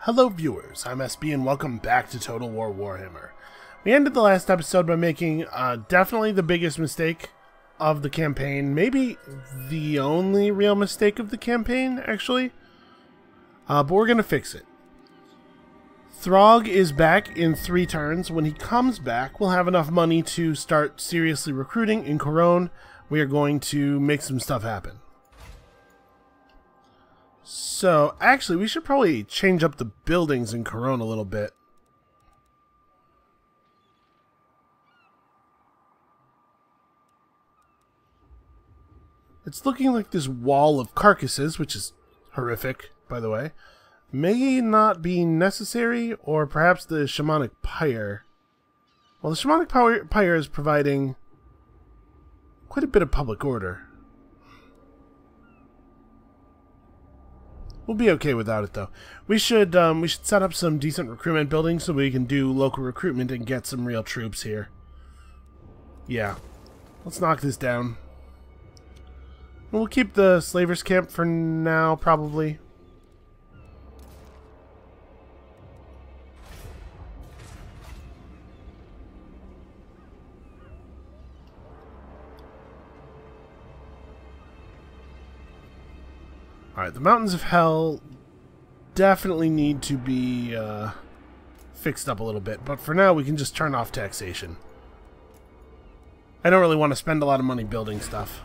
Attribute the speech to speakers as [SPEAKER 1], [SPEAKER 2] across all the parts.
[SPEAKER 1] Hello viewers, I'm SB and welcome back to Total War Warhammer. We ended the last episode by making definitely the biggest mistake of the campaign, maybe the only real mistake of the campaign, actually. But we're going to fix it. Throg is back in 3 turns. When he comes back, we'll have enough money to start seriously recruiting in Corone. We are going to make some stuff happen. So, actually, we should probably change up the buildings in Corone a little bit. It's looking like this wall of carcasses, which is horrific, by the way, may not be necessary, or perhaps the shamanic pyre. Well, the shamanic pyre is providing quite a bit of public order. We'll be okay without it, though. We should set up some decent recruitment buildings so we can do local recruitment and get some real troops here. Yeah. Let's knock this down. We'll keep the slavers camp for now, probably. Alright, the Mountains of Hell definitely need to be fixed up a little bit, but for now we can just turn off taxation. I don't really want to spend a lot of money building stuff.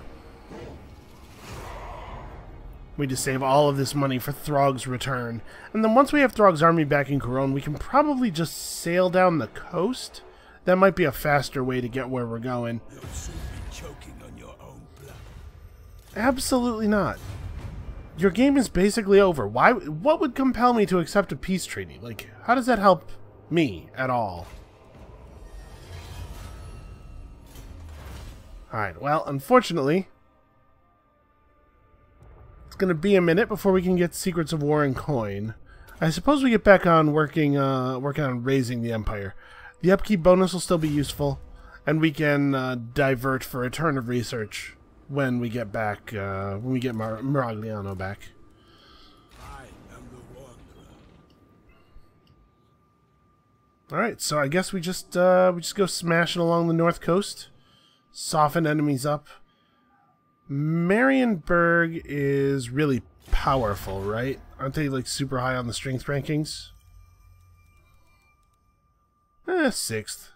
[SPEAKER 1] We just save all of this money for Throg's return. And then once we have Throg's army back in Corone, we can probably just sail down the coast. That might be a faster way to get where we're going.
[SPEAKER 2] You'll soon be choking on your own blood.
[SPEAKER 1] Absolutely not. Your game is basically over. What would compel me to accept a peace treaty? Like, how does that help me at all? Alright, well, unfortunately, it's going to be a minute before we can get Secrets of War and coin. I suppose we get back on working on raising the Empire. The upkeep bonus will still be useful, and we can divert for a turn of research when we get back, when we get Miragliano back.
[SPEAKER 2] I am the wanderer.
[SPEAKER 1] Alright, so I guess we just go smashing along the north coast, soften enemies up. Marienburg is really powerful, right? Aren't they like super high on the strength rankings? 6th.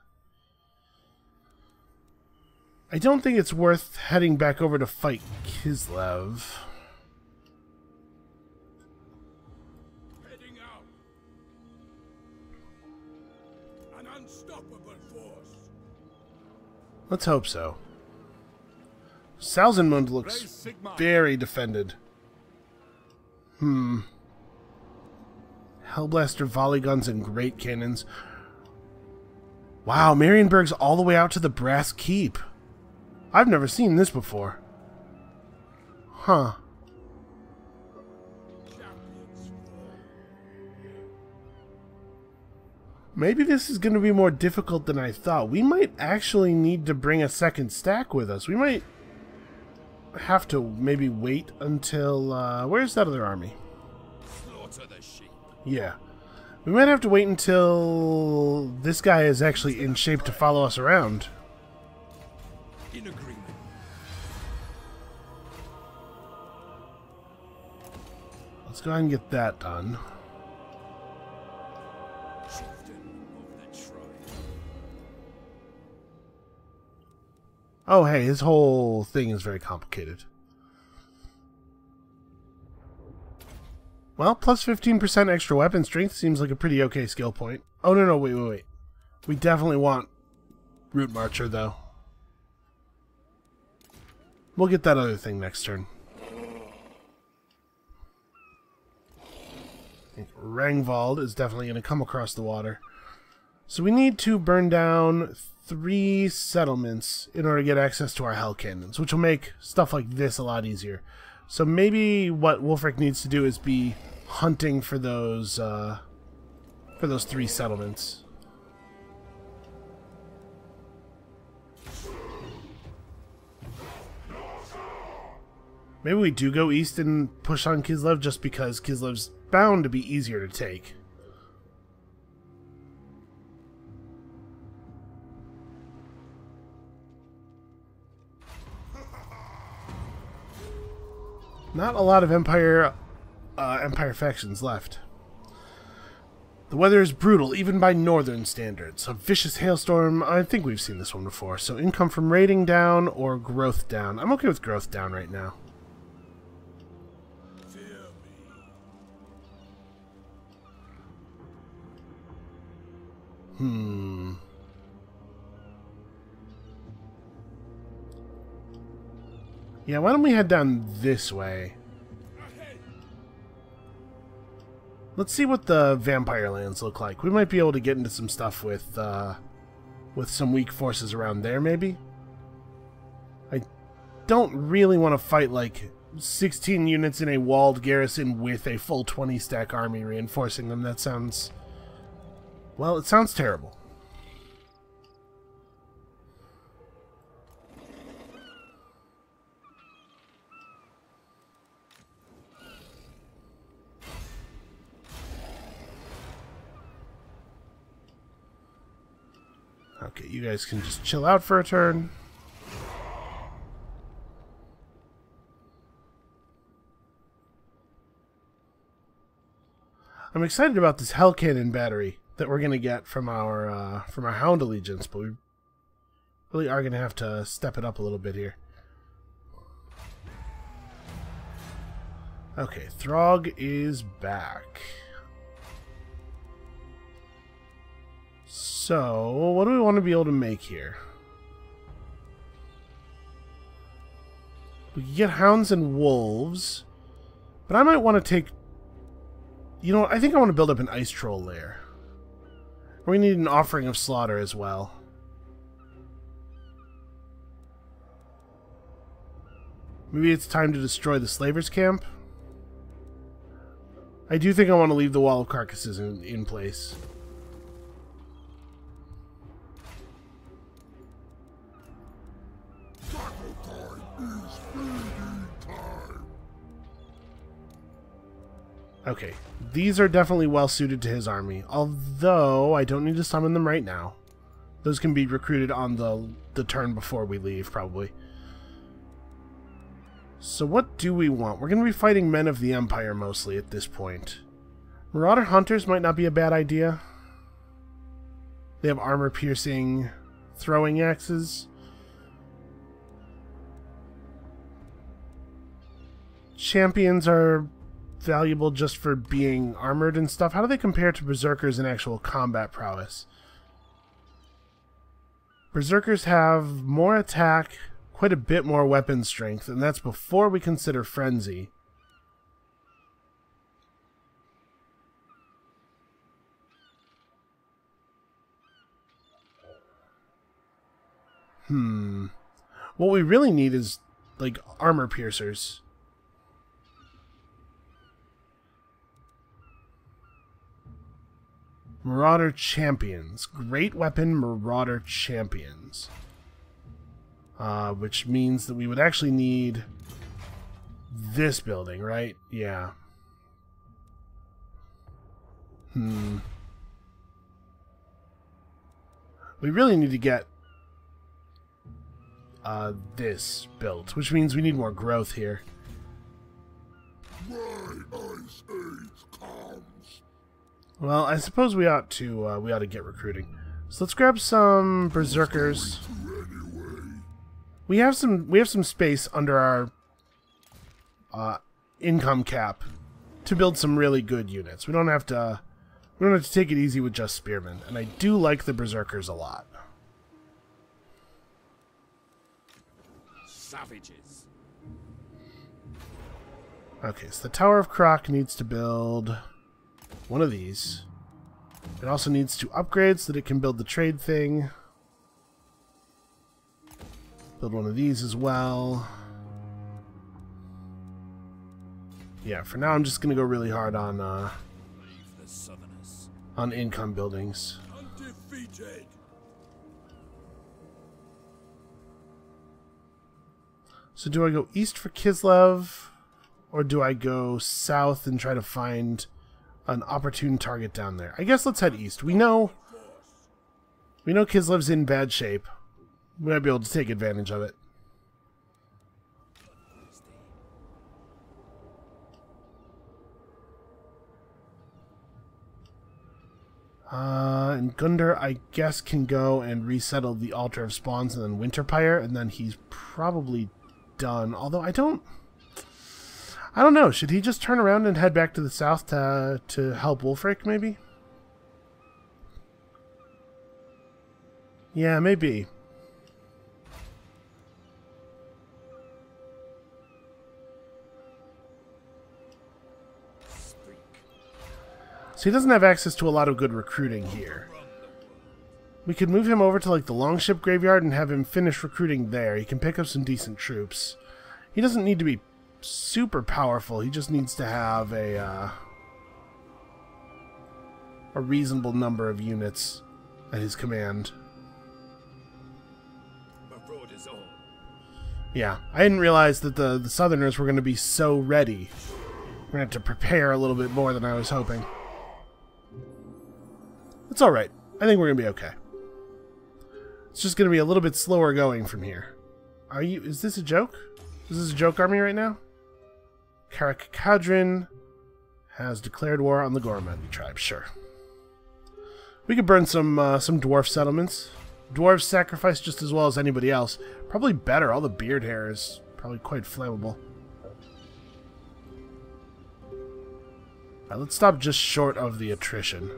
[SPEAKER 1] I don't think it's worth heading back over to fight Kislev.
[SPEAKER 2] Heading out. An unstoppable force.
[SPEAKER 1] Let's hope so. Salzenmund looks very defended. Hellblaster volley guns and great cannons. Wow, Marienburg's all the way out to the Brass Keep. I've never seen this before. Huh. Maybe this is going to be more difficult than I thought. We might actually need to bring a second stack with us. We might have to maybe wait until... where's that other army?
[SPEAKER 2] Slaughter the sheep.
[SPEAKER 1] Yeah. We might have to wait until this guy is actually in shape to follow us around.
[SPEAKER 2] In agreement.
[SPEAKER 1] Let's go ahead and get that done.
[SPEAKER 2] Chieftain of the tribe.
[SPEAKER 1] Oh, hey, his whole thing is very complicated. Well, plus 15% extra weapon strength seems like a pretty okay skill point. Oh, no, wait. We definitely want Root Marcher, though. We'll get that other thing next turn. I think Rangvald is definitely going to come across the water. So we need to burn down 3 settlements in order to get access to our hell cannons, which will make stuff like this a lot easier. So maybe what Wulfrik needs to do is be hunting for those 3 settlements. Maybe we do go east and push on Kislev just because Kislev's bound to be easier to take. Not a lot of Empire factions left. The weather is brutal, even by northern standards. A vicious hailstorm. I think we've seen this one before. So income from raiding down or growth down. I'm okay with growth down right now. Yeah, why don't we head down this way? Let's see what the vampire lands look like. We might be able to get into some stuff with some weak forces around there, maybe? I don't really want to fight, like, 16 units in a walled garrison with a full 20-stack army reinforcing them. That sounds... well, it sounds terrible. Okay, you guys can just chill out for a turn. I'm excited about this Hell Cannon battery that we're gonna get from our Hound Allegiance, but we really are gonna have to step it up a little bit here. Okay, Throg is back. So, what do we want to be able to make here? We can get hounds and wolves, but I might want to take... you know, I think I want to build up an ice troll lair. We need an offering of slaughter as well. Maybe it's time to destroy the slavers' camp. I do think I want to leave the wall of carcasses in place. Okay, these are definitely well suited to his army, although I don't need to summon them right now. Those can be recruited on the turn before we leave, probably. So what do we want? We're going to be fighting men of the Empire mostly at this point. Marauder Hunters might not be a bad idea. They have armor-piercing throwing axes. Champions are valuable just for being armored and stuff. How do they compare to Berserkers in actual combat prowess? Berserkers have more attack, quite a bit more weapon strength, and that's before we consider Frenzy. What we really need is, like, armor piercers. Marauder Champions. Great weapon Marauder Champions. Which means that we would actually need this building, right? Yeah. We really need to get this built, which means we need more growth here. Well, I suppose we ought to get recruiting. So let's grab some berserkers. We have some space under our income cap to build some really good units. We don't have to take it easy with just spearmen, and I do like the berserkers a lot.
[SPEAKER 2] Savages.
[SPEAKER 1] Okay, so the Tower of Croc needs to build one of these. It also needs to upgrade so that it can build the trade thing. Build one of these as well. Yeah, for now I'm just gonna go really hard on income buildings.
[SPEAKER 2] Undefeated.
[SPEAKER 1] So do I go east for Kislev, or do I go south and try to find an opportune target down there? I guess let's head east. We know Kislev's in bad shape. We might be able to take advantage of it. And Gundar, I guess, can go and resettle the Altar of Spawns and then Winterpire, and then he's probably done. Although I don't know. Should he just turn around and head back to the south to help Wulfrik, maybe? Yeah, maybe. So he doesn't have access to a lot of good recruiting here. We could move him over to like the Longship Graveyard and have him finish recruiting there. He can pick up some decent troops. He doesn't need to be super powerful. He just needs to have a reasonable number of units at his command. Yeah, I didn't realize that the Southerners were going to be so ready. We're going to have to prepare a little bit more than I was hoping. It's alright. I think we're going to be okay. It's just going to be a little bit slower going from here. Is this a joke? Is this a joke army right now? Karak Kadrin has declared war on the Gormandi tribe. Sure. We could burn some dwarf settlements. Dwarves sacrifice just as well as anybody else. Probably better. All the beard hair is probably quite flammable. Alright, let's stop just short of the attrition.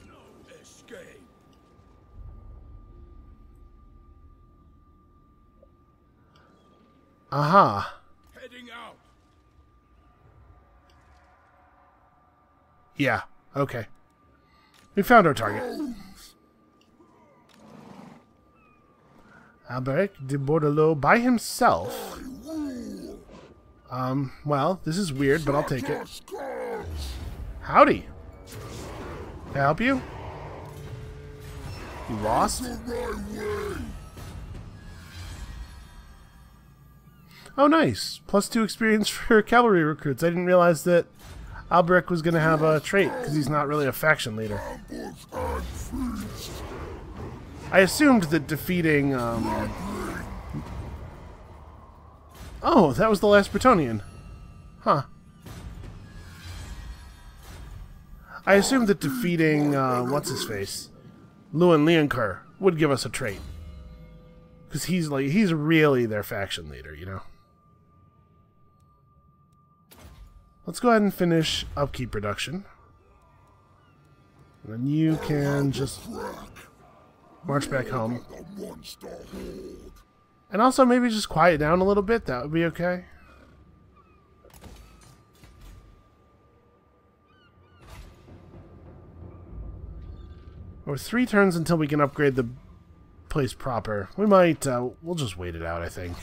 [SPEAKER 2] No escape.
[SPEAKER 1] Aha.
[SPEAKER 2] Heading out.
[SPEAKER 1] Yeah, okay. We found our target. Alberic de Bordelot by himself. Well, this is weird, but I'll take it. Howdy. Can I help you? You lost? Oh, nice. +2 experience for cavalry recruits. I didn't realize that Alberic was going to have a trait, because he's not really a faction leader. I assumed that defeating, Oh, that was the last Bretonnian. Huh. I assumed that defeating, what's-his-face? Lewin Leoncoeur would give us a trait. Because he's really their faction leader, you know? Let's go ahead and finish upkeep production. And then you can just march back home. And also maybe just quiet down a little bit. That would be okay. Or 3 turns until we can upgrade the place proper. We might, we'll just wait it out, I think.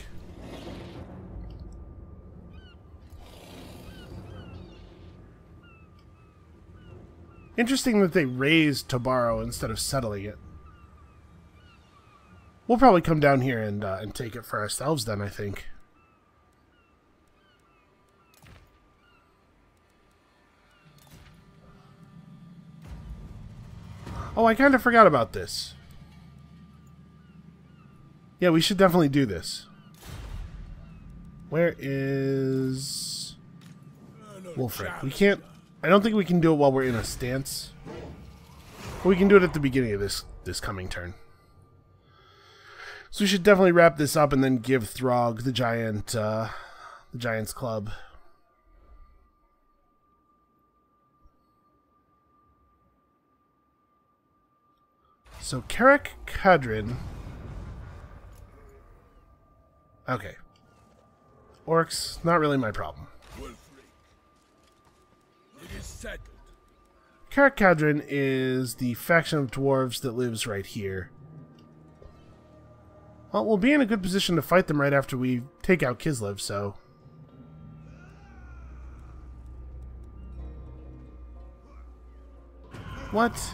[SPEAKER 1] Interesting that they raised Tobaro instead of settling it. We'll probably come down here and take it for ourselves then, I think. Oh, I kind of forgot about this. Yeah, we should definitely do this. Where is Wulfrik? We can't... I don't think we can do it while we're in a stance. But we can do it at the beginning of this coming turn. So we should definitely wrap this up and then give Throg the Giant's Club. So Karak Kadrin. Okay. Orcs, not really my problem.
[SPEAKER 2] It is settled.
[SPEAKER 1] Karak Kadrin is the faction of dwarves that lives right here. Well, we'll be in a good position to fight them right after we take out Kislev, so... What?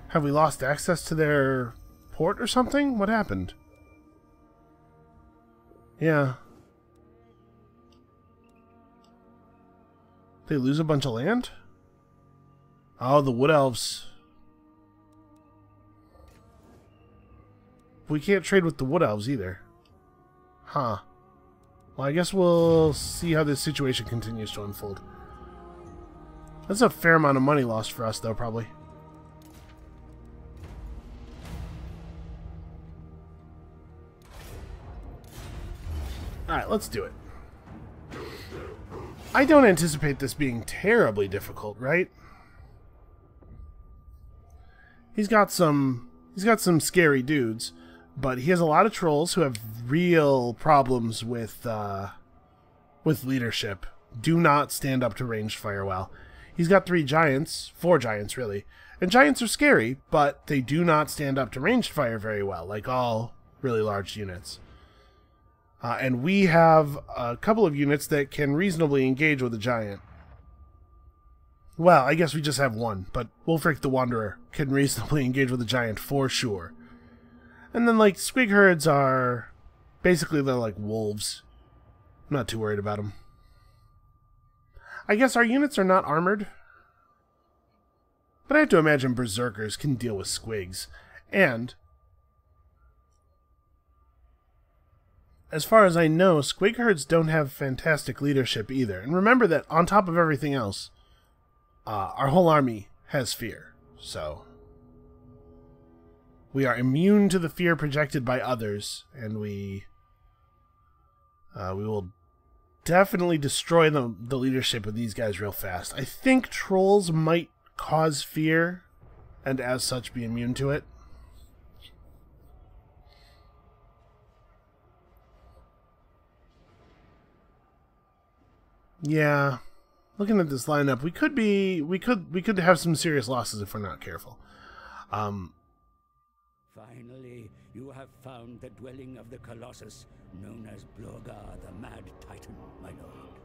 [SPEAKER 1] Have we lost access to their port or something? What happened? Yeah. They lose a bunch of land? Oh, the Wood Elves. We can't trade with the Wood Elves either. Huh. Well, I guess we'll see how this situation continues to unfold. That's a fair amount of money lost for us, though, probably. Alright, let's do it. I don't anticipate this being terribly difficult, right? He's got some scary dudes, but he has a lot of trolls who have real problems with leadership. Do not stand up to ranged fire well. He's got 4 giants really. And giants are scary, but they do not stand up to ranged fire very well, like all really large units. And we have a couple of units that can reasonably engage with a giant. Well, I guess we just have one, but Wulfrik the Wanderer can reasonably engage with a giant for sure. And then, like, squig herds are... basically, they're like wolves. I'm not too worried about them. I guess our units are not armored. But I have to imagine berserkers can deal with squigs. And... as far as I know, squig herds don't have fantastic leadership either. And remember that on top of everything else, our whole army has fear. So we are immune to the fear projected by others, and we will definitely destroy the leadership of these guys real fast. I think trolls might cause fear, and as such be immune to it. Yeah, looking at this lineup, we could have some serious losses if we're not careful.
[SPEAKER 3] Finally, you have found the dwelling of the Colossus, known as Blorgar, the Mad Titan, my lord.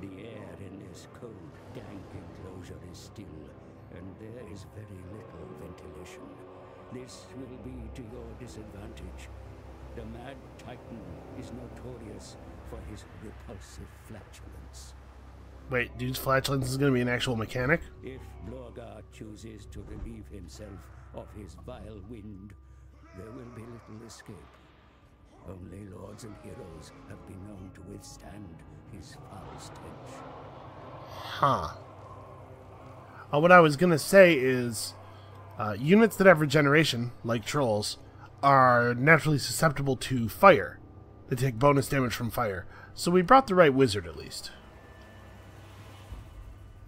[SPEAKER 3] The air in this cold, dank enclosure is still, and there is very little ventilation. This will be to your disadvantage. The Mad Titan is notorious for his repulsive flatulence.
[SPEAKER 1] Wait, dude's flatulence is going to be an actual mechanic?
[SPEAKER 3] If Blorgar chooses to relieve himself of his vile wind, there will be little escape. Only lords and heroes have been known to withstand his foul stench.
[SPEAKER 1] Huh. What I was going to say is, units that have regeneration, like trolls, are naturally susceptible to fire. They take bonus damage from fire. So we brought the right wizard, at least.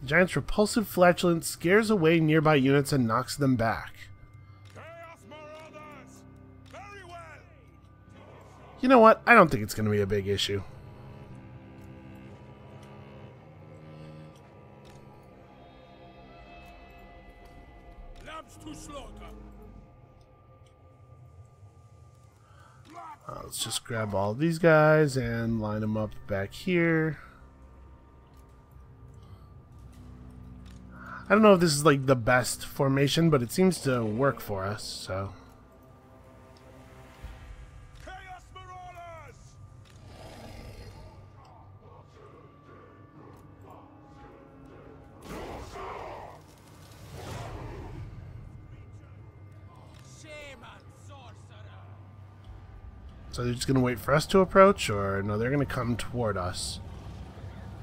[SPEAKER 1] The giant's repulsive flatulence scares away nearby units and knocks them back.
[SPEAKER 2] Very well.
[SPEAKER 1] You know what? I don't think it's going to be a big issue.
[SPEAKER 2] Lambs to slaughter.
[SPEAKER 1] Let's just grab all of these guys and line them up back here. I don't know if this is like the best formation, but it seems to work for us, so.
[SPEAKER 2] Chaos Marauders! Shaman sorcerer!
[SPEAKER 1] So they're just going to wait for us to approach, or no, they're going to come toward us.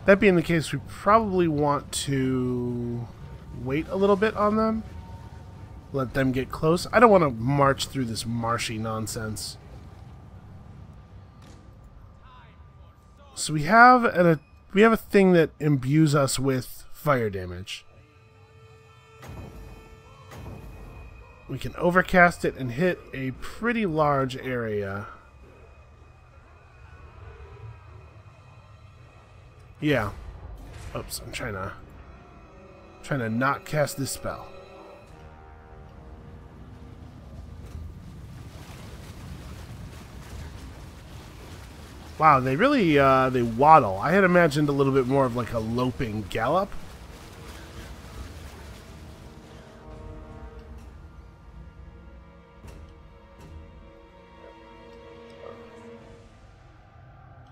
[SPEAKER 1] That being the case, we probably want to wait a little bit on them. Let them get close. I don't want to march through this marshy nonsense. So we have a thing that imbues us with fire damage. We can overcast it and hit a pretty large area. Yeah. Oops, I'm trying to not cast this spell. Wow, they really they waddle. I had imagined a little bit more of like a loping gallop.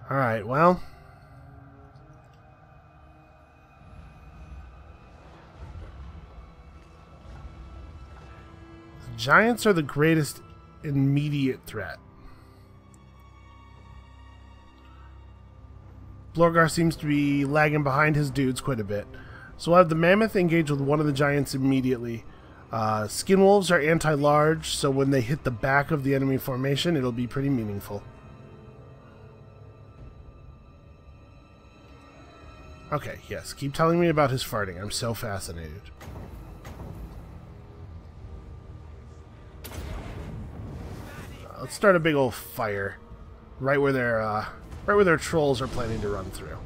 [SPEAKER 1] All right, well, giants are the greatest immediate threat. Blorgar seems to be lagging behind his dudes quite a bit. So we'll have the Mammoth engage with one of the Giants immediately. Skinwolves are anti-large, so when they hit the back of the enemy formation, it'll be pretty meaningful. Okay, yes, keep telling me about his farting. I'm so fascinated. Let's start a big old fire right where their trolls are planning to run through.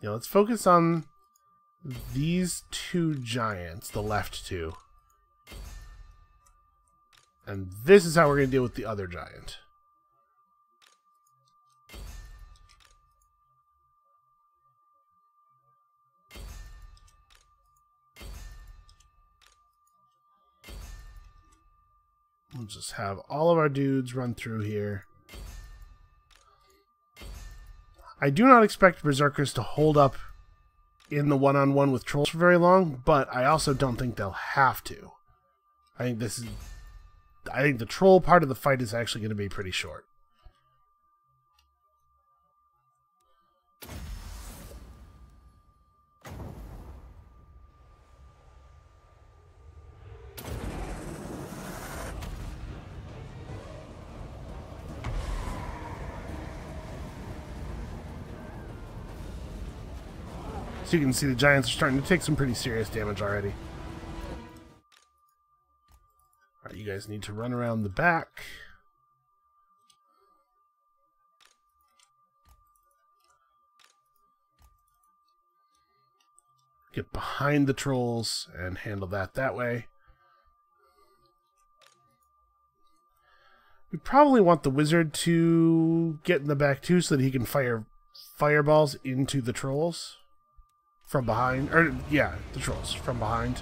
[SPEAKER 1] Yeah, let's focus on these two giants, the left two. And this is how we're going to deal with the other giant. We'll just have all of our dudes run through here. I do not expect Berserkers to hold up in the one-on-one with trolls for very long, but I also don't think they'll have to. I think the troll part of the fight is actually going to be pretty short. So you can see the giants are starting to take some pretty serious damage already. Alright, you guys need to run around the back. Get behind the trolls and handle that way. We probably want the wizard to get in the back too so that he can fire fireballs into the trolls. From behind, or yeah, the trolls from behind.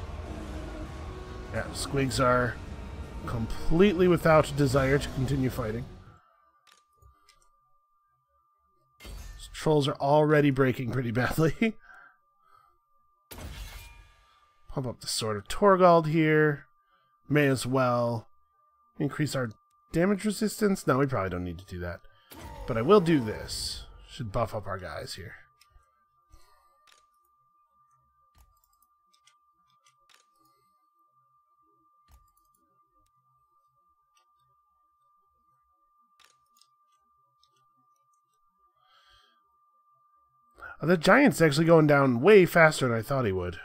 [SPEAKER 1] Yeah, squigs are completely without desire to continue fighting. These trolls are already breaking pretty badly. Pump up the Sword of Torgald here. May as well increase our damage resistance. No, we probably don't need to do that. But I will do this. Should buff up our guys here. The giant's actually going down way faster than I thought he would.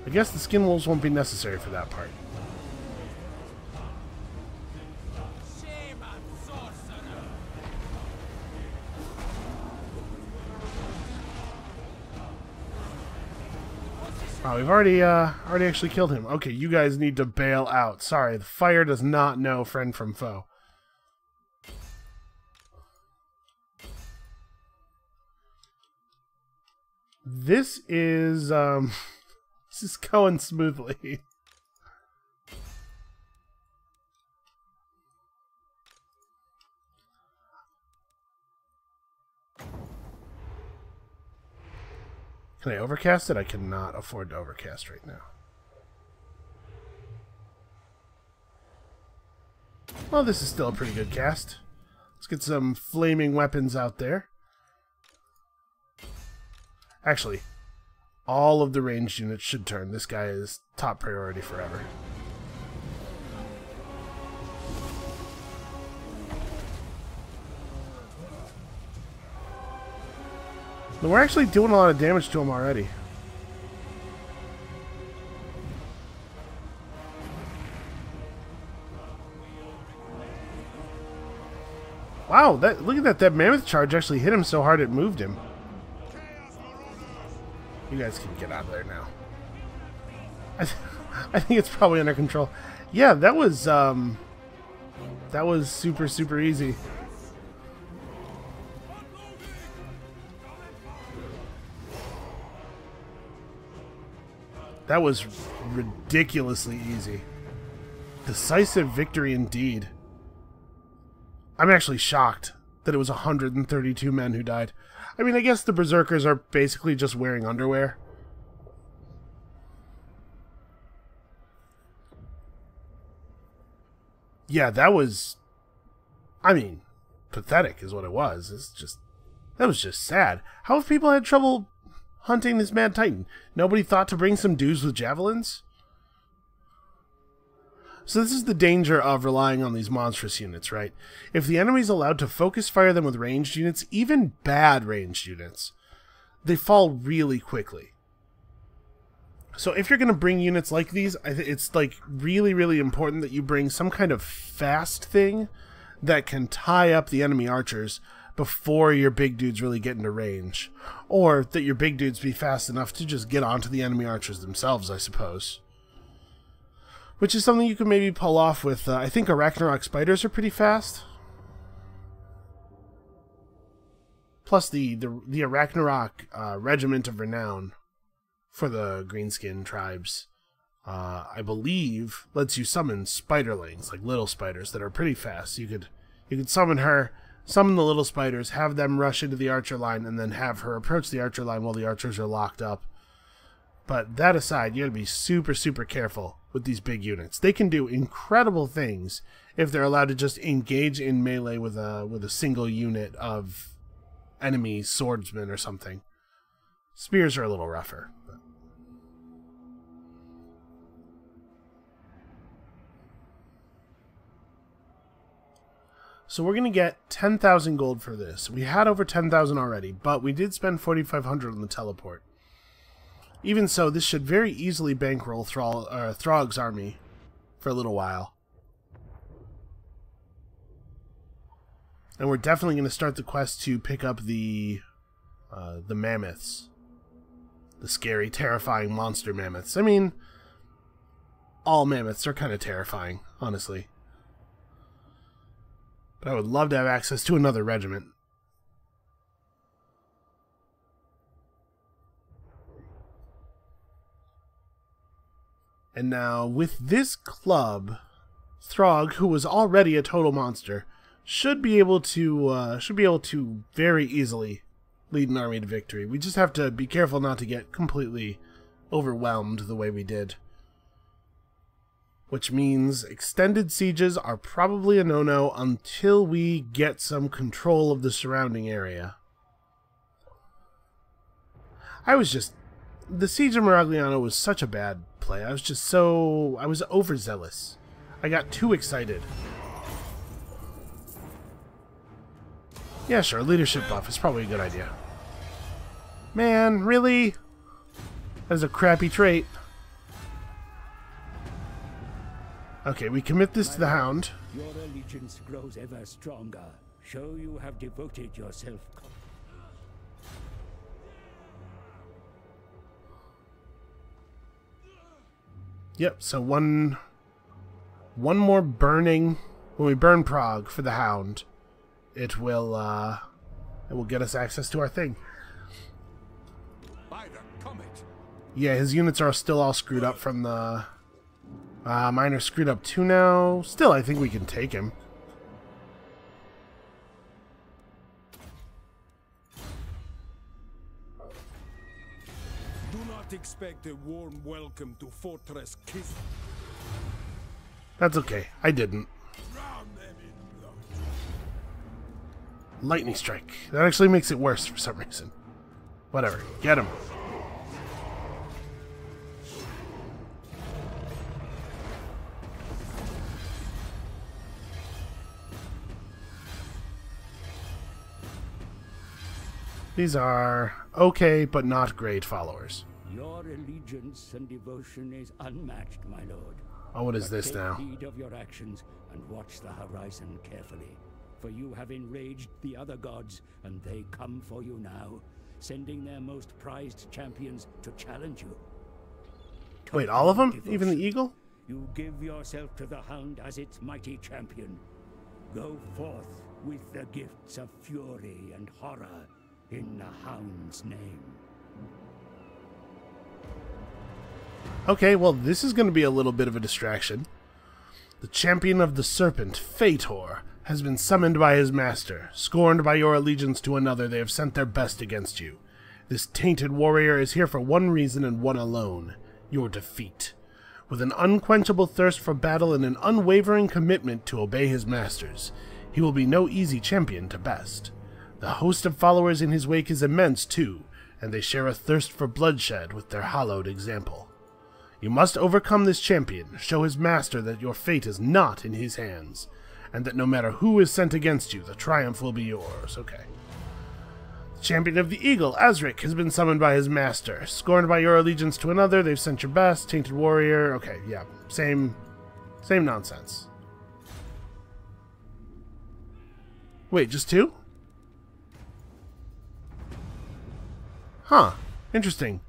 [SPEAKER 1] I guess the skin wolves won't be necessary for that part.
[SPEAKER 2] Shame and sorcerer.
[SPEAKER 1] Oh, we've already actually killed him. Okay, you guys need to bail out. Sorry, the fire does not know friend from foe. This is going smoothly. Can I overcast it? I cannot afford to overcast right now. Well, this is still a pretty good cast. Let's get some flaming weapons out there. Actually, all of the ranged units should turn. This guy is top priority forever. But we're actually doing a lot of damage to him already. Wow, look at that. That mammoth charge actually hit him so hard it moved him. You guys can get out of there now. I think it's probably under control. Yeah, that was super, super easy. That was ridiculously easy. Decisive victory indeed. I'm actually shocked that it was 132 men who died. I mean, I guess the berserkers are basically just wearing underwear. Yeah, that was... I mean, pathetic is what it was. It's just... That was just sad. How have people had trouble hunting this mad titan? Nobody thought to bring some dudes with javelins? So this is the danger of relying on these monstrous units, right? If the enemy's allowed to focus fire them with ranged units, even bad ranged units, they fall really quickly. So if you're going to bring units like these, it's like really, really important that you bring some kind of fast thing that can tie up the enemy archers before your big dudes really get into range. Or that your big dudes be fast enough to just get onto the enemy archers themselves, I suppose. Which is something you can maybe pull off with, I think Ragnarok spiders are pretty fast. Plus the Ragnarok Regiment of Renown for the greenskin tribes, I believe, lets you summon spiderlings, like little spiders that are pretty fast. You could summon her, summon the little spiders, have them rush into the archer line, and then have her approach the archer line while the archers are locked up. But that aside, you gotta be super, super careful with these big units. They can do incredible things if they're allowed to just engage in melee with a single unit of enemy swordsmen or something. Spears are a little rougher. So we're going to get 10,000 gold for this. We had over 10,000 already, but we did spend 4,500 on the teleport. Even so, this should very easily bankroll Throg's army for a little while. And we're definitely going to start the quest to pick up the mammoths. The scary, terrifying monster mammoths. I mean, all mammoths are kind of terrifying, honestly. But I would love to have access to another regiment. And now, with this club, Throg, who was already a total monster, should be able to very easily lead an army to victory. We just have to be careful not to get completely overwhelmed the way we did. Which means extended sieges are probably a no-no until we get some control of the surrounding area. The siege of Maragliano was such a bad play. I was overzealous. I got too excited. Yeah, sure, leadership buff is probably a good idea. Man, really? That's a crappy trait. Okay, we commit this to the Hound.
[SPEAKER 3] Your allegiance grows ever stronger. Show you have devoted yourself.
[SPEAKER 1] Yep, so one more burning. When we burn Prague for the Hound, it will get us access to our thing.
[SPEAKER 2] By the comet.
[SPEAKER 1] Yeah, his units are still all screwed up from the... mine are screwed up too now. Still, I think we can take him.
[SPEAKER 2] Do not expect a warm welcome to Fortress Kiss.
[SPEAKER 1] That's okay. I didn't.
[SPEAKER 2] Drown them in blood.
[SPEAKER 1] Lightning strike. That actually makes it worse for some reason. Whatever. Get him. These are okay, but not great followers.
[SPEAKER 3] Your allegiance and devotion is unmatched, my lord.
[SPEAKER 1] Oh, what is this now?
[SPEAKER 3] Take heed of your actions and watch the horizon carefully. For you have enraged the other gods, and they come for you now, sending their most prized champions to challenge you.
[SPEAKER 1] Wait, all of them?
[SPEAKER 3] Devotion.
[SPEAKER 1] Even the eagle?
[SPEAKER 3] You give yourself to the Hound as its mighty champion. Go forth with the gifts of fury and horror in the Hound's name.
[SPEAKER 1] Okay, well, this is going to be a little bit of a distraction. The champion of the serpent, Phaetor, has been summoned by his master. Scorned by your allegiance to another, they have sent their best against you. This tainted warrior is here for one reason and one alone: your defeat. With an unquenchable thirst for battle and an unwavering commitment to obey his masters, he will be no easy champion to best. The host of followers in his wake is immense, too, and they share a thirst for bloodshed with their hallowed example. You must overcome this champion, show his master that your fate is not in his hands, and that no matter who is sent against you, the triumph will be yours. Okay. The champion of the eagle, Azric, has been summoned by his master. Scorned by your allegiance to another, they've sent your best. Tainted warrior. Okay, yeah. Same nonsense. Wait, just two? Huh. Interesting.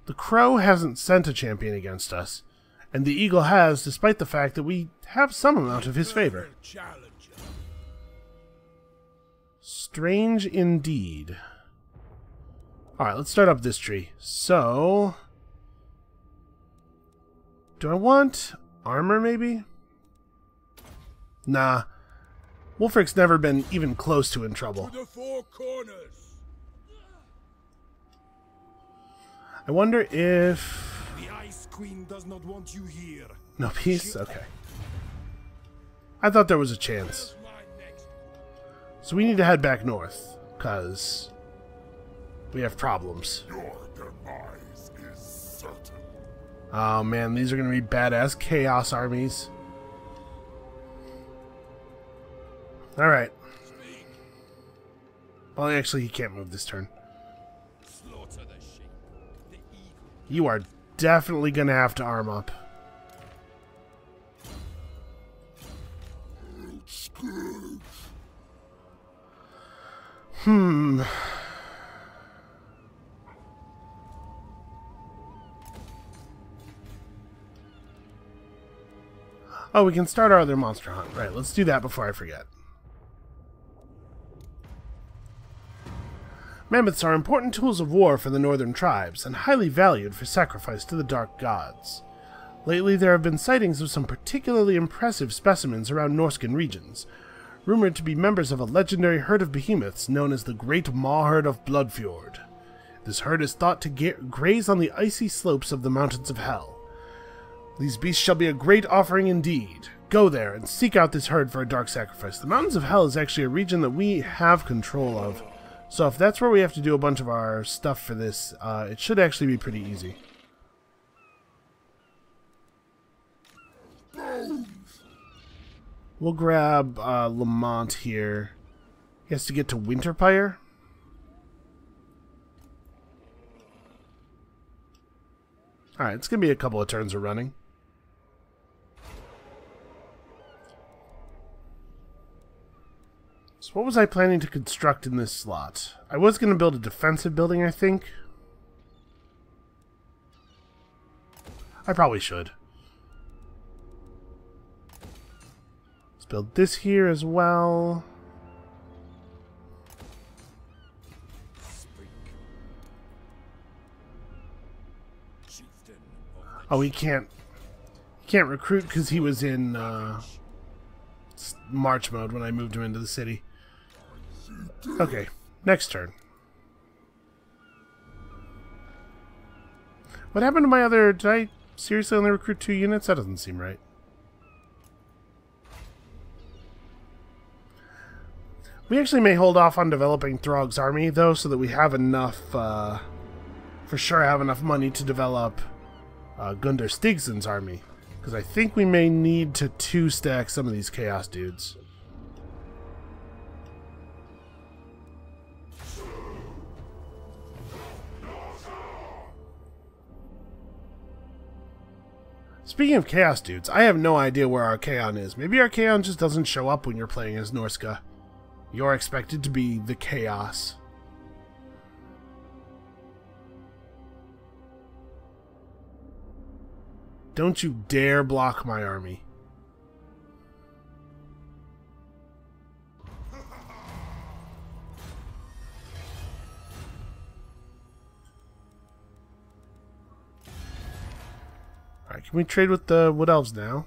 [SPEAKER 1] The crow hasn't sent a champion against us, and the eagle has, despite the fact that we have some amount of his favor. Strange indeed. Alright, let's start up this tree. So, do I want armor, maybe? Nah. Wulfrik's never been even close to in trouble.
[SPEAKER 2] To the four corners.
[SPEAKER 1] I wonder if...
[SPEAKER 2] The Ice Queen does not want you here.
[SPEAKER 1] No peace? Okay. I thought there was a chance. So we need to head back north, because we have problems.
[SPEAKER 2] Your demise is certain.
[SPEAKER 1] Oh man, these are going to be badass chaos armies. Alright. Well, actually, he can't move this turn. You are definitely going to have to arm up. Oh, we can start our other monster hunt. Right, let's do that before I forget. Mammoths are important tools of war for the northern tribes, and highly valued for sacrifice to the dark gods. Lately there have been sightings of some particularly impressive specimens around Norscan regions, rumored to be members of a legendary herd of behemoths known as the Great Maw Herd of Bloodfjord. This herd is thought to graze on the icy slopes of the Mountains of Hell. These beasts shall be a great offering indeed. Go there and seek out this herd for a dark sacrifice. The Mountains of Hell is actually a region that we have control of. So if that's where we have to do a bunch of our stuff for this, it should actually be pretty easy. We'll grab Lamont here. He has to get to Winterpire. Alright, it's going to be a couple of turns of running. So what was I planning to construct in this slot? I was going to build a defensive building, I think. I probably should. Let's build this here as well. Oh, he can't recruit because he was in March mode when I moved him into the city. Okay, next turn. What happened to my other... Did I seriously only recruit 2 units? That doesn't seem right. We actually may hold off on developing Throg's army, though, so that we have enough... for sure have enough money to develop Gundr Stigsson's army. Because I think we may need to 2-stack some of these Chaos dudes. Speaking of Chaos dudes, I have no idea where Archaon is. Maybe Archaon just doesn't show up when you're playing as Norsca. You're expected to be the Chaos. Don't you dare block my army. Alright, can we trade with the Wood Elves now?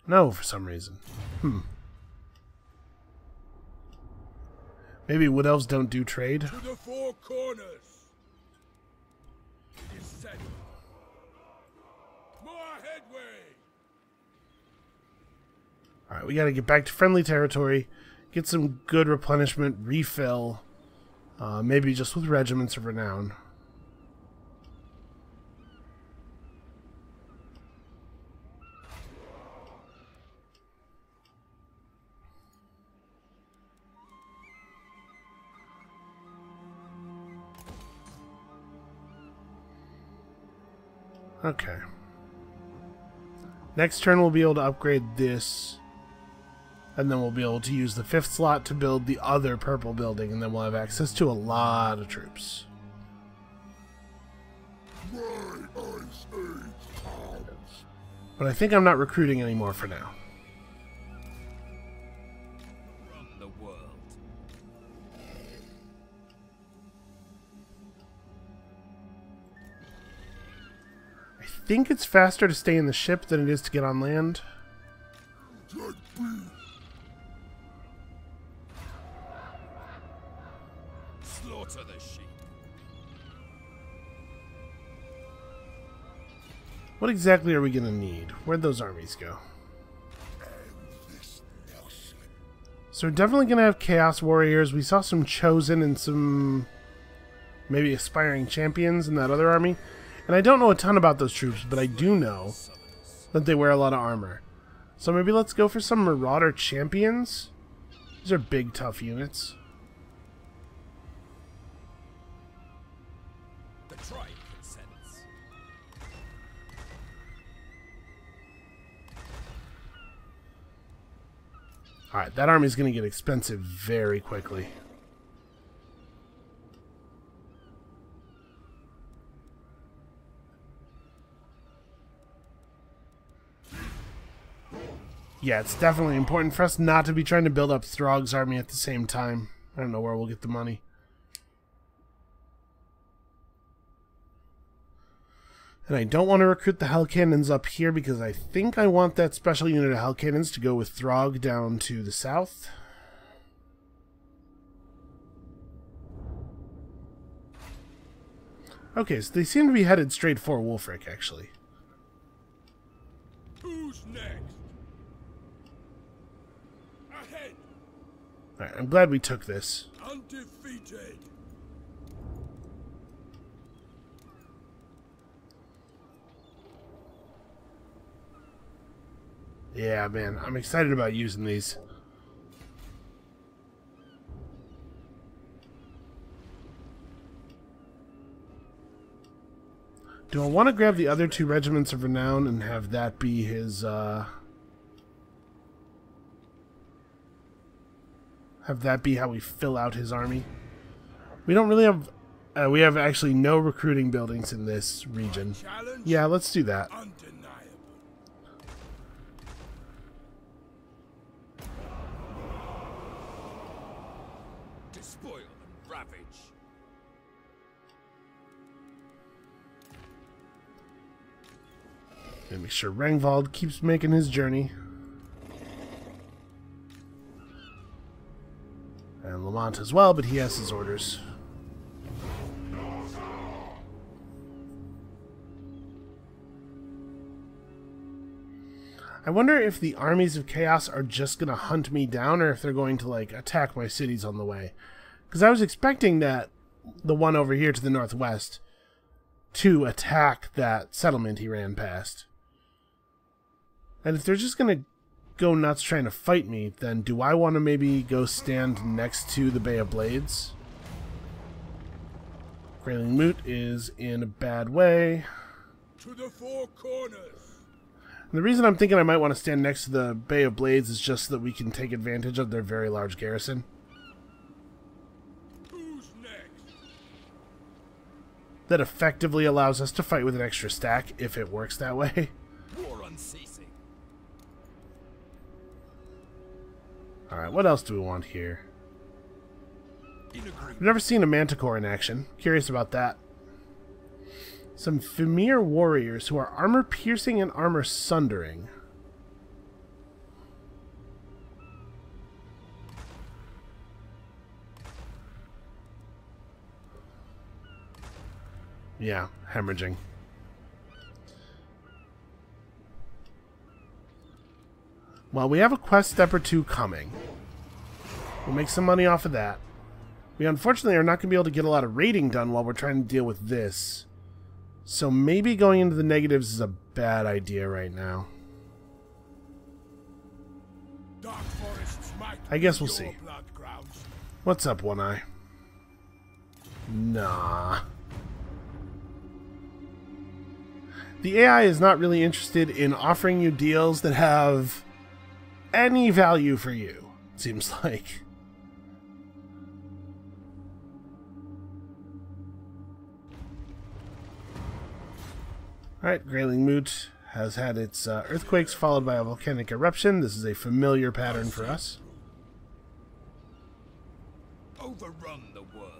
[SPEAKER 1] No, for some reason. Maybe Wood Elves don't do trade?
[SPEAKER 2] To the four corners. It is set. More headway.
[SPEAKER 1] Alright, we gotta get back to friendly territory, get some good replenishment, refill, maybe just with regiments of renown. Okay. Next turn we'll be able to upgrade this, and then we'll be able to use the 5th slot to build the other purple building, and then we'll have access to a lot of troops. But I think I'm not recruiting anymore for now.
[SPEAKER 2] From the world.
[SPEAKER 1] I think it's faster to stay in the ship than it is to get on land.
[SPEAKER 2] Slaughter the sheep.
[SPEAKER 1] What exactly are we going to need? Where'd those armies go? So we're definitely going to have Chaos Warriors. We saw some Chosen and some maybe Aspiring Champions in that other army. And I don't know a ton about those troops, but I do know that they wear a lot of armor. So maybe let's go for some Marauder Champions. These are big, tough units.
[SPEAKER 2] The tribe consents.
[SPEAKER 1] Alright, that army's going to get expensive very quickly. Yeah, it's definitely important for us not to be trying to build up Throg's army at the same time. I don't know where we'll get the money. And I don't want to recruit the Hell Cannons up here because I think I want that special unit of Hell Cannons to go with Throg down to the south. Okay, so they seem to be headed straight for Wulfrik, actually.
[SPEAKER 2] Who's next? Ahead.
[SPEAKER 1] Alright, I'm glad we took this.
[SPEAKER 2] Undefeated.
[SPEAKER 1] Yeah, man, I'm excited about using these. Do I want to grab the other 2 regiments of renown and have that be his, have that be how we fill out his army? We don't really have, we have actually no recruiting buildings in this region. Yeah, let's do that.
[SPEAKER 2] Undeniable. Despoil and ravage.
[SPEAKER 1] And make sure Rangvald keeps making his journey. And Lamont as well, but he has his orders. I wonder if the armies of chaos are just going to hunt me down or if they're going to, like, attack my cities on the way. Because I was expecting that the one over here to the northwest to attack that settlement he ran past. And if they're just going to go nuts trying to fight me, then do I want to maybe go stand next to the Bay of Blades? Grayling Moot is in a bad way.
[SPEAKER 2] To the 4 corners.
[SPEAKER 1] And the reason I'm thinking I might want to stand next to the Bay of Blades is just so that we can take advantage of their very large garrison.
[SPEAKER 2] Who's next?
[SPEAKER 1] That effectively allows us to fight with an extra stack if it works that way.
[SPEAKER 2] War unceasing.
[SPEAKER 1] Alright, what else do we want here?
[SPEAKER 2] In agreement.
[SPEAKER 1] I've never seen a Manticore in action. Curious about that. some Fimir warriors who are armor piercing and armor sundering. Yeah, hemorrhaging. Well, we have a quest step or two coming. We'll make some money off of that. We unfortunately are not going to be able to get a lot of raiding done while we're trying to deal with this. So maybe going into the negatives is a bad idea right now.
[SPEAKER 2] Dark forests might
[SPEAKER 1] I guess
[SPEAKER 2] be
[SPEAKER 1] we'll
[SPEAKER 2] your
[SPEAKER 1] see.
[SPEAKER 2] blood grounds.
[SPEAKER 1] What's up, One Eye? Nah. The AI is not really interested in offering you deals that have any value for you, it seems like. Alright, Grayling Moot has had its earthquakes followed by a volcanic eruption. This is a familiar pattern for us.
[SPEAKER 2] Overrun the world.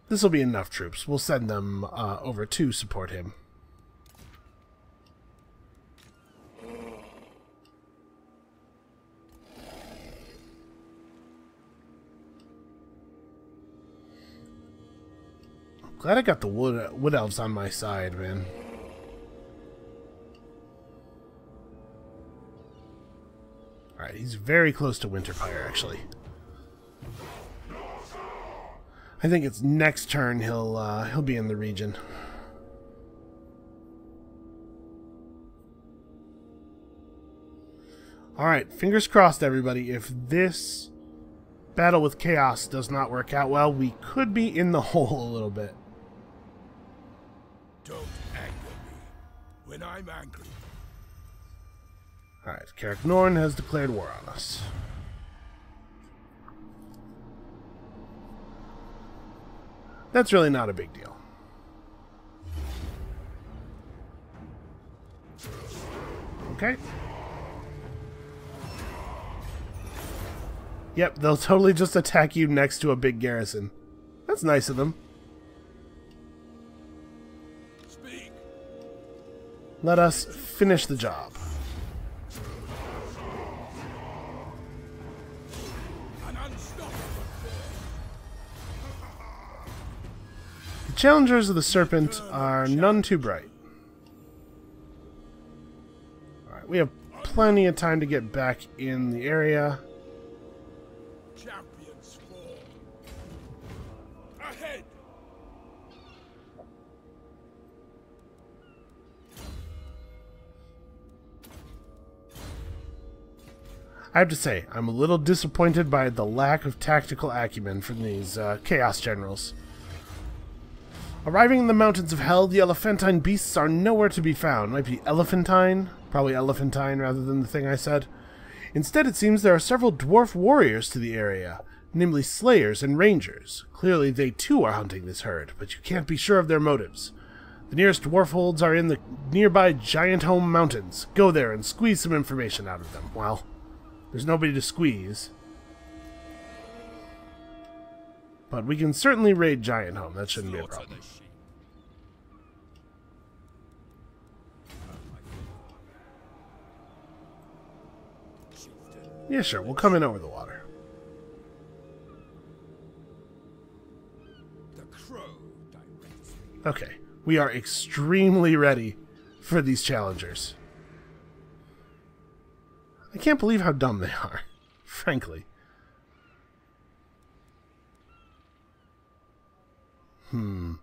[SPEAKER 1] This will be enough troops. We'll send them over to support him. Glad I got the wood elves on my side, man. Alright, he's very close to Winterfire, actually. I think it's next turn he'll be in the region. Alright, fingers crossed, everybody. If this battle with Chaos does not work out well, we could be in the hole a little bit.
[SPEAKER 2] Don't anger me when I'm angry.
[SPEAKER 1] Alright, Carrick Norn has declared war on us. That's really not a big deal. Okay. Yep, they'll totally just attack you next to a big garrison. That's nice of them.
[SPEAKER 2] Speak.
[SPEAKER 1] Let us finish the job.
[SPEAKER 2] An unstoppable force.
[SPEAKER 1] The challengers of the Serpent are none too bright. Alright, we have plenty of time to get back in the area.
[SPEAKER 2] Champions fall. Ahead.
[SPEAKER 1] I have to say, I'm a little disappointed by the lack of tactical acumen from these Chaos Generals. Arriving in the mountains of hell, the elephantine beasts are nowhere to be found. Might be elephantine? Probably elephantine rather than the thing I said. Instead, it seems there are several dwarf warriors to the area, namely slayers and rangers. Clearly, they too are hunting this herd, but you can't be sure of their motives. The nearest dwarf holds are in the nearby Giant Home Mountains. Go there and squeeze some information out of them. Well, there's nobody to squeeze. But we can certainly raid Giant Home. That shouldn't be a problem. Yeah, sure. We'll come in over the water.
[SPEAKER 2] The crow directs me.
[SPEAKER 1] Okay. We are extremely ready for these challengers. I can't believe how dumb they are, frankly. Do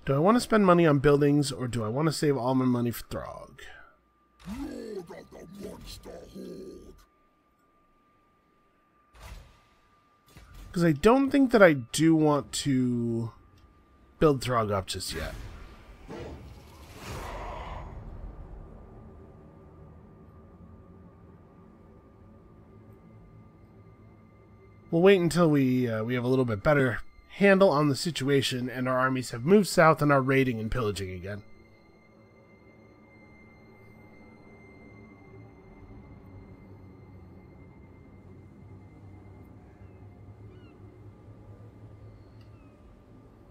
[SPEAKER 1] I want to spend money on buildings, or do I want to save all my money for Throg?
[SPEAKER 2] Lord of the monster horde.
[SPEAKER 1] Because I don't think that I do want to build Throg up just yet. We'll wait until we have a little bit better handle on the situation and our armies have moved south and are raiding and pillaging again.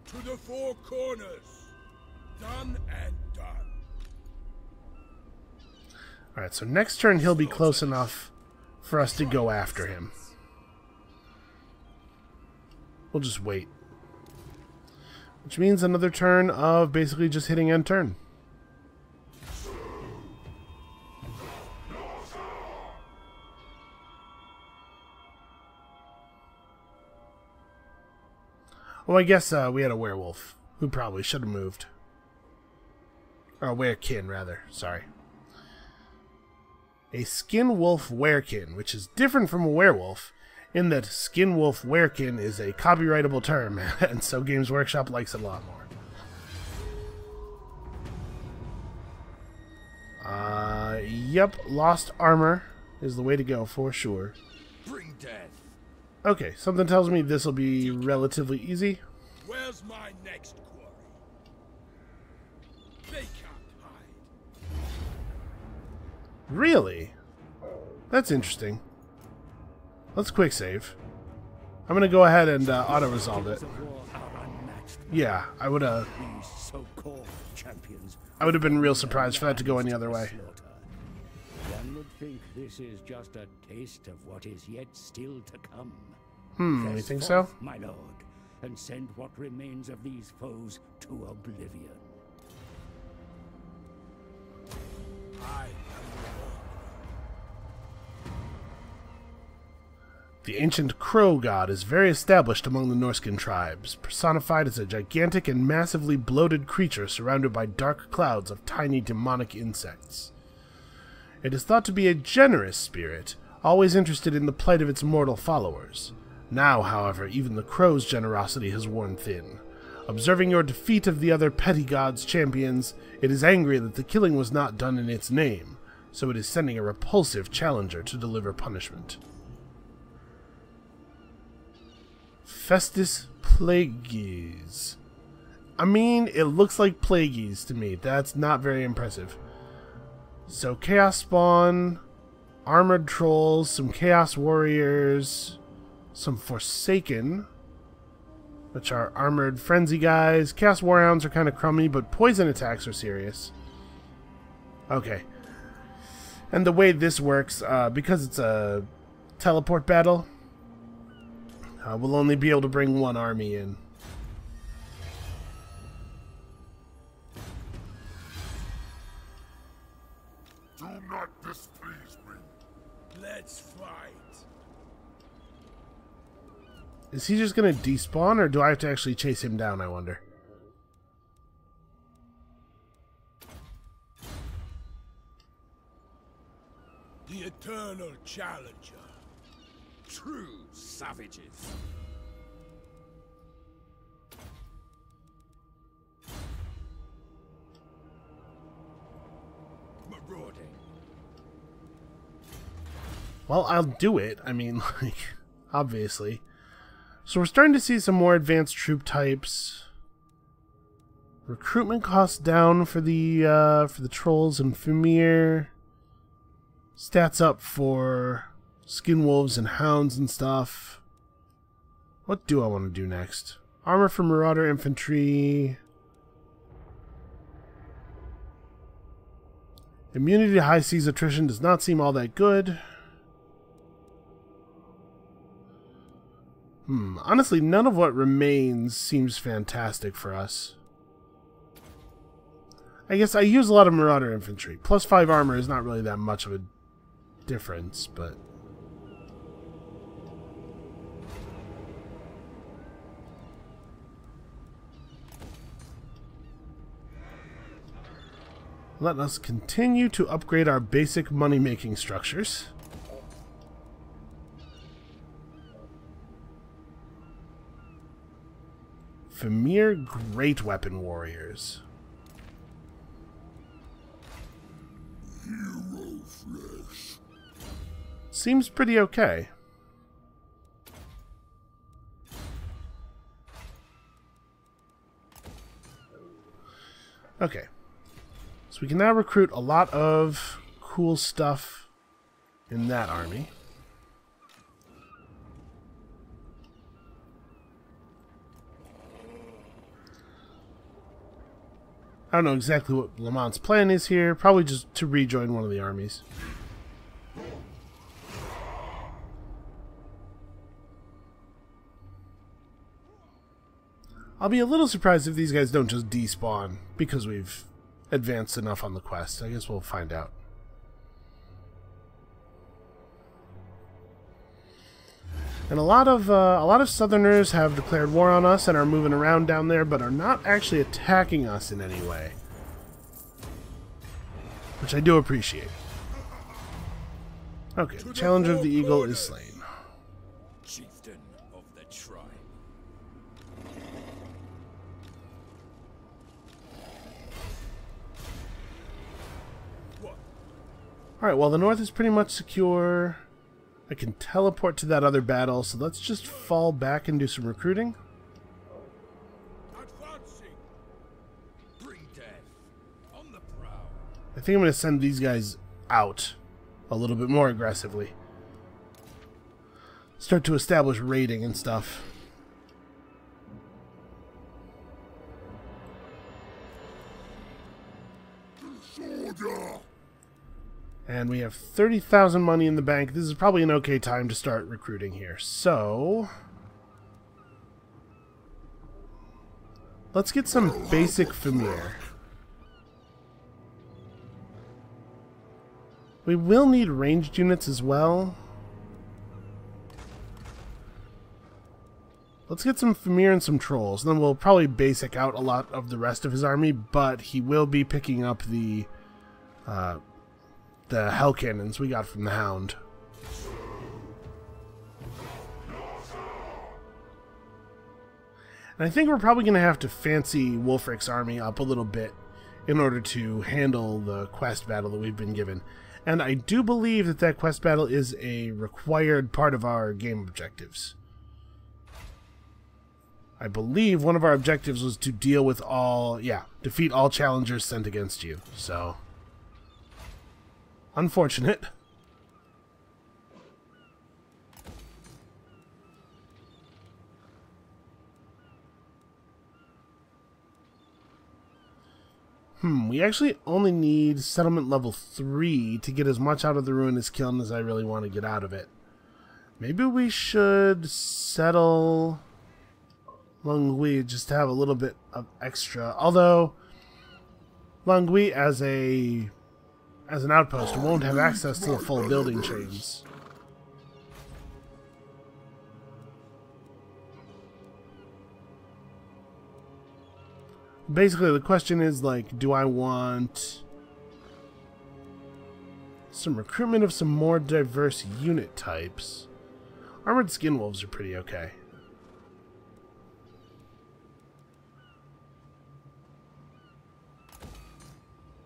[SPEAKER 2] To the four corners. Done and done.
[SPEAKER 1] Alright, so next turn he'll be close enough for us to go after him. We'll just wait. Which means another turn of basically just hitting end turn. Well, I guess we had a werewolf who probably should have moved. Or a werekin, rather. Sorry. A skin wolf werekin, which is different from a werewolf, in that skin wolf werekin is a copyrightable term, and so Games Workshop likes it a lot more. Yep, lost armor is the way to go for sure.
[SPEAKER 2] Bring death.
[SPEAKER 1] Okay, something tells me this will be relatively easy.
[SPEAKER 2] Where's my next quarry? They can't hide.
[SPEAKER 1] Really? That's interesting. Let's quick save. I'm gonna go ahead and auto-resolve it. Yeah, I would have been real surprised for that to go any other way.
[SPEAKER 3] One would think this is just a taste of what is yet still to come.
[SPEAKER 1] You think so?
[SPEAKER 3] My lord, and send what remains of these foes to oblivion.
[SPEAKER 1] The ancient crow god is very established among the Norscan tribes, personified as a gigantic and massively bloated creature surrounded by dark clouds of tiny demonic insects. It is thought to be a generous spirit, always interested in the plight of its mortal followers. Now, however, even the crow's generosity has worn thin. Observing your defeat of the other petty god's champions, it is angry that the killing was not done in its name, so it is sending a repulsive challenger to deliver punishment. Festus Plagueis. I mean, it looks like Plagueis to me. That's not very impressive. So, Chaos Spawn, Armored Trolls, some Chaos Warriors, some Forsaken, which are Armored Frenzy guys. Chaos Warhounds are kind of crummy, but poison attacks are serious. Okay. And the way this works, because it's a teleport battle, we'll only be able to bring one army in.
[SPEAKER 2] Do not displease me. Let's fight.
[SPEAKER 1] Is he just going to despawn, or do I have to actually chase him down, I wonder?
[SPEAKER 2] The eternal challenger. True savages. Marauding.
[SPEAKER 1] Well, I'll do it. I mean, like, obviously. So we're starting to see some more advanced troop types. Recruitment costs down for the trolls and Fimir. Stats up for skin wolves and hounds and stuff. What do I want to do next? Armor for marauder infantry. Immunity to high seas attrition does not seem all that good. Honestly, none of what remains seems fantastic for us. I guess I use a lot of marauder infantry. Plus 5 armor is not really that much of a difference, but... let us continue to upgrade our basic money-making structures. Fimir Great Weapon Warriors.
[SPEAKER 2] Hero flesh.
[SPEAKER 1] Seems pretty okay. Okay. So we can now recruit a lot of cool stuff in that army. I don't know exactly what Lamont's plan is here. Probably just to rejoin one of the armies. I'll be a little surprised if these guys don't just despawn because we've advanced enough on the quest. I guess we'll find out. And a lot of Southerners have declared war on us and are moving around down there, but are not actually attacking us in any way, which I do appreciate. Okay, the Challenger of the Eagle is slain.
[SPEAKER 2] Chieftain of the tribe.
[SPEAKER 1] Alright, well, the north is pretty much secure. I can teleport to that other battle, so let's just fall back and do some recruiting.
[SPEAKER 2] Advancing. Bring death on the prowl.
[SPEAKER 1] I think I'm going to send these guys out a little bit more aggressively. Start to establish raiding and stuff.
[SPEAKER 2] Soldier.
[SPEAKER 1] And we have 30,000 money in the bank. This is probably an okay time to start recruiting here. So let's get some basic familiar. We will need ranged units as well. Let's get some familiar and some trolls. And then we'll probably basic out a lot of the rest of his army, but he will be picking up the hell cannons we got from the Hound. And I think we're probably going to have to fancy Wulfrik's army up a little bit in order to handle the quest battle that we've been given. And I do believe that that quest battle is a required part of our game objectives. I believe one of our objectives was to deal with defeat all challengers sent against you. So unfortunate. We actually only need settlement level 3 to get as much out of the Ruinous Kiln as I really want to get out of it. Maybe we should settle Longwy just to have a little bit of extra. Although Longwy as an outpost won't have access to the full building chains. Basically, the question is, like, do I want some recruitment of some more diverse unit types? Armored skin wolves are pretty okay.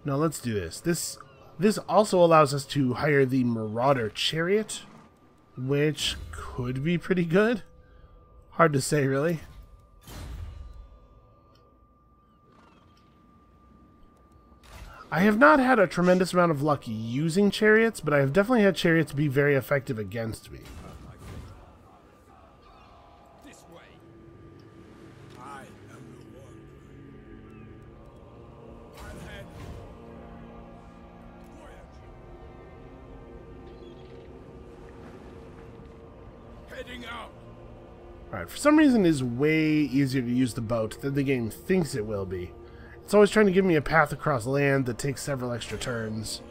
[SPEAKER 1] No, let's do this. This also allows us to hire the Marauder Chariot, which could be pretty good. Hard to say, really. I have not had a tremendous amount of luck using chariots, but I have definitely had chariots be very effective against me.
[SPEAKER 2] This way. I am the one. I'll head. Voyage. Heading out.
[SPEAKER 1] Alright, for some reason it is way easier to use the boat than the game thinks it will be. It's always trying to give me a path across land that takes several extra turns.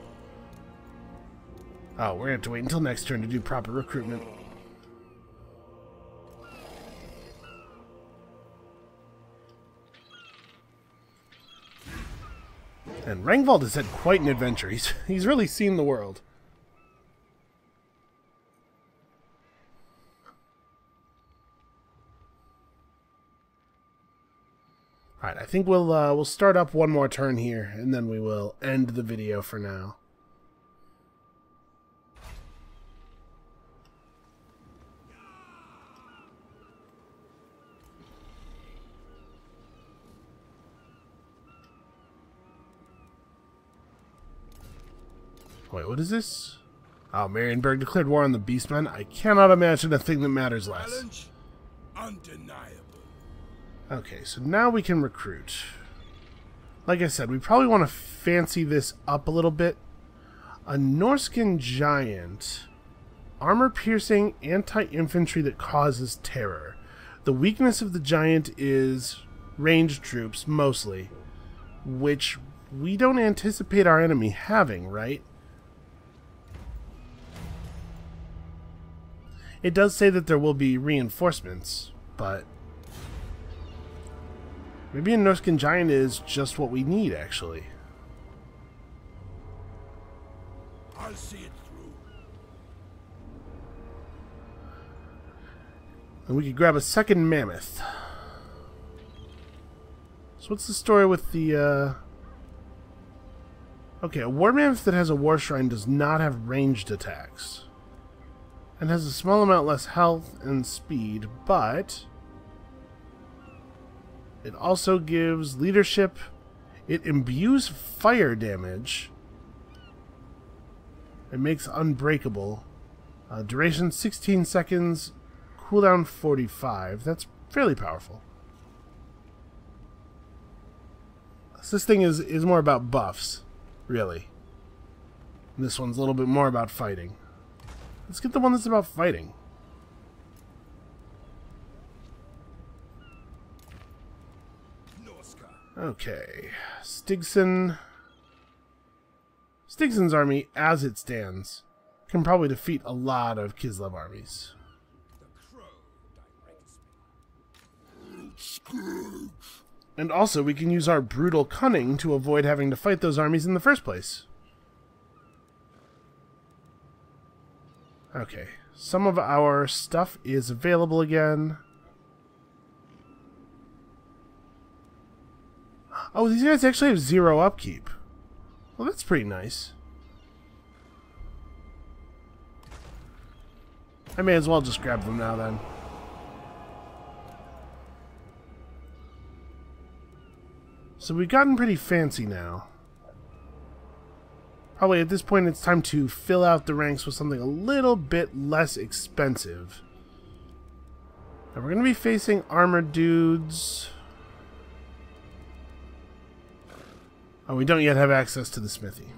[SPEAKER 1] Oh, we're going to have to wait until next turn to do proper recruitment. And Rangvald has had quite an adventure. He's really seen the world. Alright, I think we'll start up one more turn here, and then we will end the video for now. Wait, what is this? Oh, Marienburg declared war on the Beastmen. I cannot imagine a thing that matters less.
[SPEAKER 2] Challenge undeniable.
[SPEAKER 1] Okay, so now we can recruit. like I said, we probably want to fancy this up a little bit. A Norscan giant. Armor-piercing anti-infantry that causes terror. The weakness of the giant is ranged troops, mostly, which we don't anticipate our enemy having, right? It does say that there will be reinforcements, but maybe a Norscan giant is just what we need, actually.
[SPEAKER 2] I'll see it through.
[SPEAKER 1] And we could grab a second mammoth. So what's the story with the, Okay, a war mammoth that has a war shrine does not have ranged attacks. And has a small amount less health and speed, but it also gives leadership. It imbues fire damage. It makes unbreakable. Duration 16 seconds. Cooldown 45. That's fairly powerful. So this thing is more about buffs, really. And this one's a little bit more about fighting. Let's get the one that's about fighting.
[SPEAKER 2] Norsca.
[SPEAKER 1] Okay. Stigson. Stigson's army, as it stands, can probably defeat a lot of Kislev armies.
[SPEAKER 2] The crow directs me.
[SPEAKER 1] And also, we can use our brutal cunning to avoid having to fight those armies in the first place. Okay. Some of our stuff is available again. Oh, these guys actually have 0 upkeep. Well, that's pretty nice. I may as well just grab them now, then. So we've gotten pretty fancy now. Probably at this point it's time to fill out the ranks with something a little bit less expensive. Now we're going to be facing armored dudes. Oh, we don't yet have access to the smithy.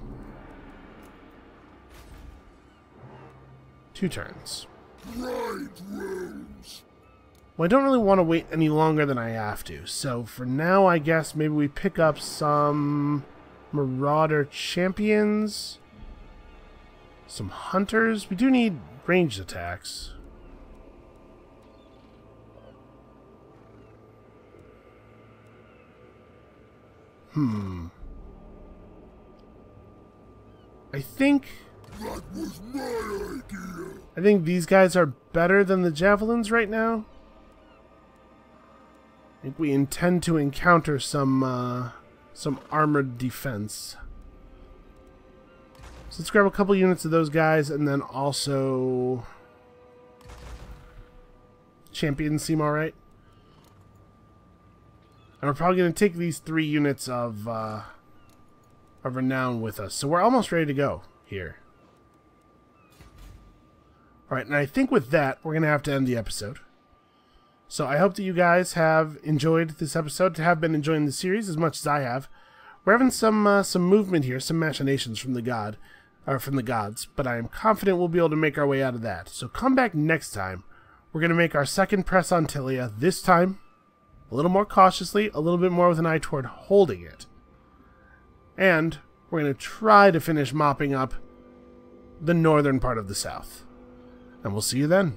[SPEAKER 1] 2 turns. Well, I don't really want to wait any longer than I have to. So for now, I guess maybe we pick up some Marauder champions. Some hunters. We do need ranged attacks. I think
[SPEAKER 2] That was my idea.
[SPEAKER 1] I think these guys are better than the javelins right now. I think we intend to encounter some armored defense. So let's grab a couple units of those guys, and then also champions seem alright. And we're probably going to take these 3 units of renown with us. So we're almost ready to go here. Alright, and I think with that, we're going to have to end the episode. So I hope that you guys have enjoyed this episode, have been enjoying the series as much as I have. We're having some movement here, some machinations from the gods, but I am confident we'll be able to make our way out of that. So come back next time. We're going to make our second press on Tilia, this time a little more cautiously, a little bit more with an eye toward holding it. And we're going to try to finish mopping up the northern part of the south. And we'll see you then.